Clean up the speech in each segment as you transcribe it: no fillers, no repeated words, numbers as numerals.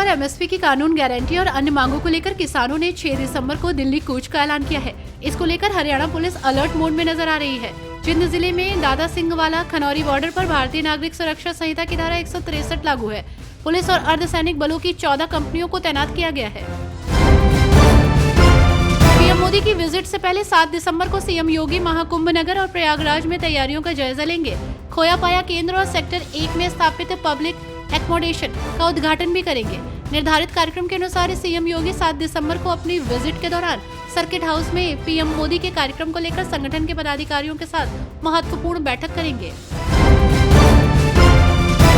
पर एमएसपी की कानून गारंटी और अन्य मांगों को लेकर किसानों ने 6 दिसंबर को दिल्ली कूच का ऐलान किया है। इसको लेकर हरियाणा पुलिस अलर्ट मोड में नजर आ रही है। जिंद जिले में दादा सिंह वाला खनौरी बॉर्डर पर भारतीय नागरिक सुरक्षा संहिता की धारा 163 लागू है। पुलिस और अर्धसैनिक बलों की 14 कंपनियों को तैनात किया गया है। पीएम मोदी की विजिट से पहले 7 दिसंबर को सीएम योगी महाकुंभ नगर और प्रयागराज में तैयारियों का जायजा लेंगे। खोया पाया केंद्र और सेक्टर 1 में स्थापित पब्लिक एकोमोडेशन का उद्घाटन भी करेंगे। निर्धारित कार्यक्रम के अनुसार सीएम योगी 7 दिसंबर को अपनी विजिट के दौरान सर्किट हाउस में पीएम मोदी के कार्यक्रम को लेकर संगठन के पदाधिकारियों के साथ महत्वपूर्ण बैठक करेंगे।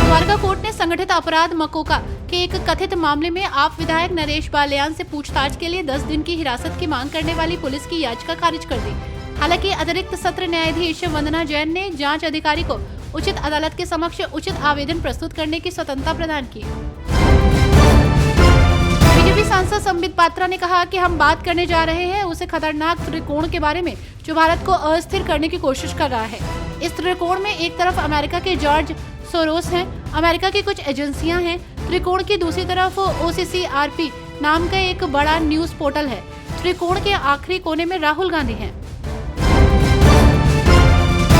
द्वारका कोर्ट ने संगठित अपराध मकोका के एक कथित मामले में आप विधायक नरेश बाल्यान से पूछताछ के लिए 10 दिन की हिरासत की मांग करने वाली पुलिस की याचिका खारिज कर दी। हालांकि अतिरिक्त सत्र न्यायाधीश वंदना जैन ने जांच अधिकारी को उचित अदालत के समक्ष उचित आवेदन प्रस्तुत करने की स्वतंत्रता प्रदान की। बीजेपी सांसद संबित पात्रा ने कहा कि हम बात करने जा रहे हैं उस खतरनाक त्रिकोण के बारे में जो भारत को अस्थिर करने की कोशिश कर रहा है। इस त्रिकोण में एक तरफ अमेरिका के जॉर्ज सोरोस हैं, अमेरिका की कुछ एजेंसियां हैं। त्रिकोण की दूसरी तरफ OCCRP नाम का एक बड़ा न्यूज पोर्टल है। त्रिकोण के आखिरी कोने में राहुल गांधी हैं।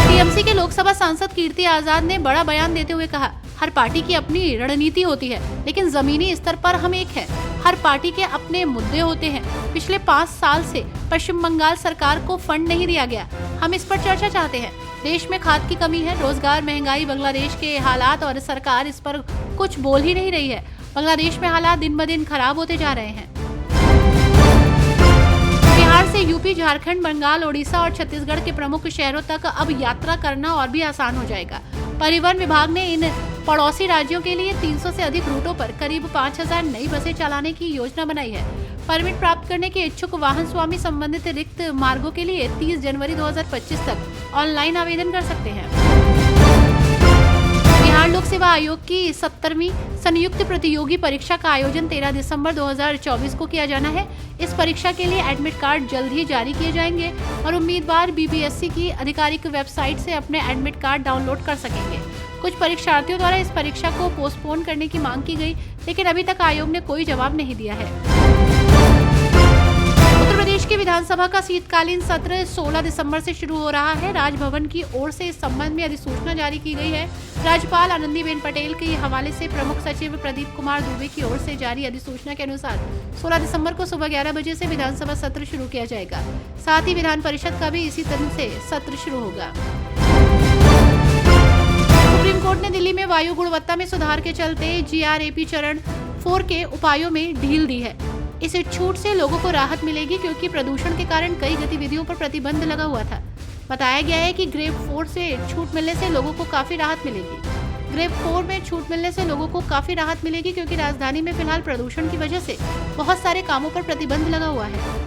टीएमसी के लोकसभा सांसद कीर्ति आजाद ने बड़ा बयान देते हुए कहा, हर पार्टी की अपनी रणनीति होती है, लेकिन जमीनी स्तर पर हम एक हैं। हर पार्टी के अपने मुद्दे होते हैं। पिछले 5 साल से पश्चिम बंगाल सरकार को फंड नहीं दिया गया। हम इस पर चर्चा चाहते हैं। देश में खाद की कमी है, रोजगार, महंगाई, बांग्लादेश के हालात और सरकार इस पर कुछ बोल ही नहीं रही है। बांग्लादेश में हालात दिन ब दिन खराब होते जा रहे हैं। बिहार से यूपी, झारखंड, बंगाल, ओडिशा और छत्तीसगढ़ के प्रमुख शहरों तक अब यात्रा करना और भी आसान हो जाएगा। परिवहन विभाग ने इन पड़ोसी राज्यों के लिए 300 से अधिक रूटों पर करीब 5000 नई बसें चलाने की योजना बनाई है। परमिट प्राप्त करने के इच्छुक वाहन स्वामी संबंधित रिक्त मार्गों के लिए 30 जनवरी 2025 तक ऑनलाइन आवेदन कर सकते हैं। बिहार लोक सेवा आयोग की 70वीं संयुक्त प्रतियोगी परीक्षा का आयोजन 13 दिसंबर 2024 को किया जाना है। इस परीक्षा के लिए एडमिट कार्ड जल्द ही जारी किए जाएंगे और उम्मीदवार BPSC की आधिकारिक वेबसाइट से अपने एडमिट कार्ड डाउनलोड कर सकेंगे। कुछ परीक्षार्थियों द्वारा इस परीक्षा को पोस्टपोन करने की मांग की गई, लेकिन अभी तक आयोग ने कोई जवाब नहीं दिया है। उत्तर प्रदेश की विधानसभा का शीतकालीन सत्र 16 दिसंबर से शुरू हो रहा है। राजभवन की ओर से इस संबंध में अधिसूचना जारी की गई है। राज्यपाल आनंदीबेन पटेल के हवाले से प्रमुख सचिव प्रदीप कुमार दुबे की ओर से जारी अधिसूचना के अनुसार 16 दिसंबर को सुबह 11 बजे से विधानसभा सत्र शुरू किया जाएगा। साथ ही विधान परिषद का भी इसी तरह से सत्र शुरू होगा। सुप्रीम कोर्ट ने दिल्ली में वायु गुणवत्ता में सुधार के चलते GRAP चरण 4 के उपायों में ढील दी है। इस छूट से लोगों को राहत मिलेगी क्योंकि प्रदूषण के कारण कई गतिविधियों पर प्रतिबंध लगा हुआ था। बताया गया है कि ग्रेड 4 से छूट मिलने से लोगों को काफी राहत मिलेगी। ग्रेड 4 में छूट मिलने से लोगों को काफी राहत मिलेगी क्योंकि राजधानी में फिलहाल प्रदूषण की वजह से बहुत सारे कामों पर प्रतिबंध लगा हुआ है।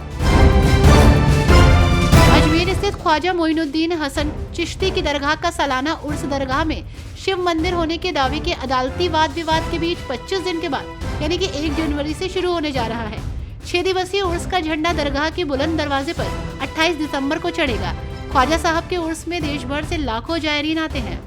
अजमेर स्थित ख्वाजा मोइनुद्दीन हसन चिश्ती की दरगाह का सालाना उर्स दरगाह में शिव मंदिर होने के दावे के अदालती वाद विवाद के बीच 25 दिन के बाद यानी कि 1 जनवरी से शुरू होने जा रहा है। 6 दिवसीय उर्स का झंडा दरगाह के बुलंद दरवाजे पर 28 दिसंबर को चढ़ेगा। ख्वाजा साहब के उर्स में देश भर से लाखों जायरीन आते हैं।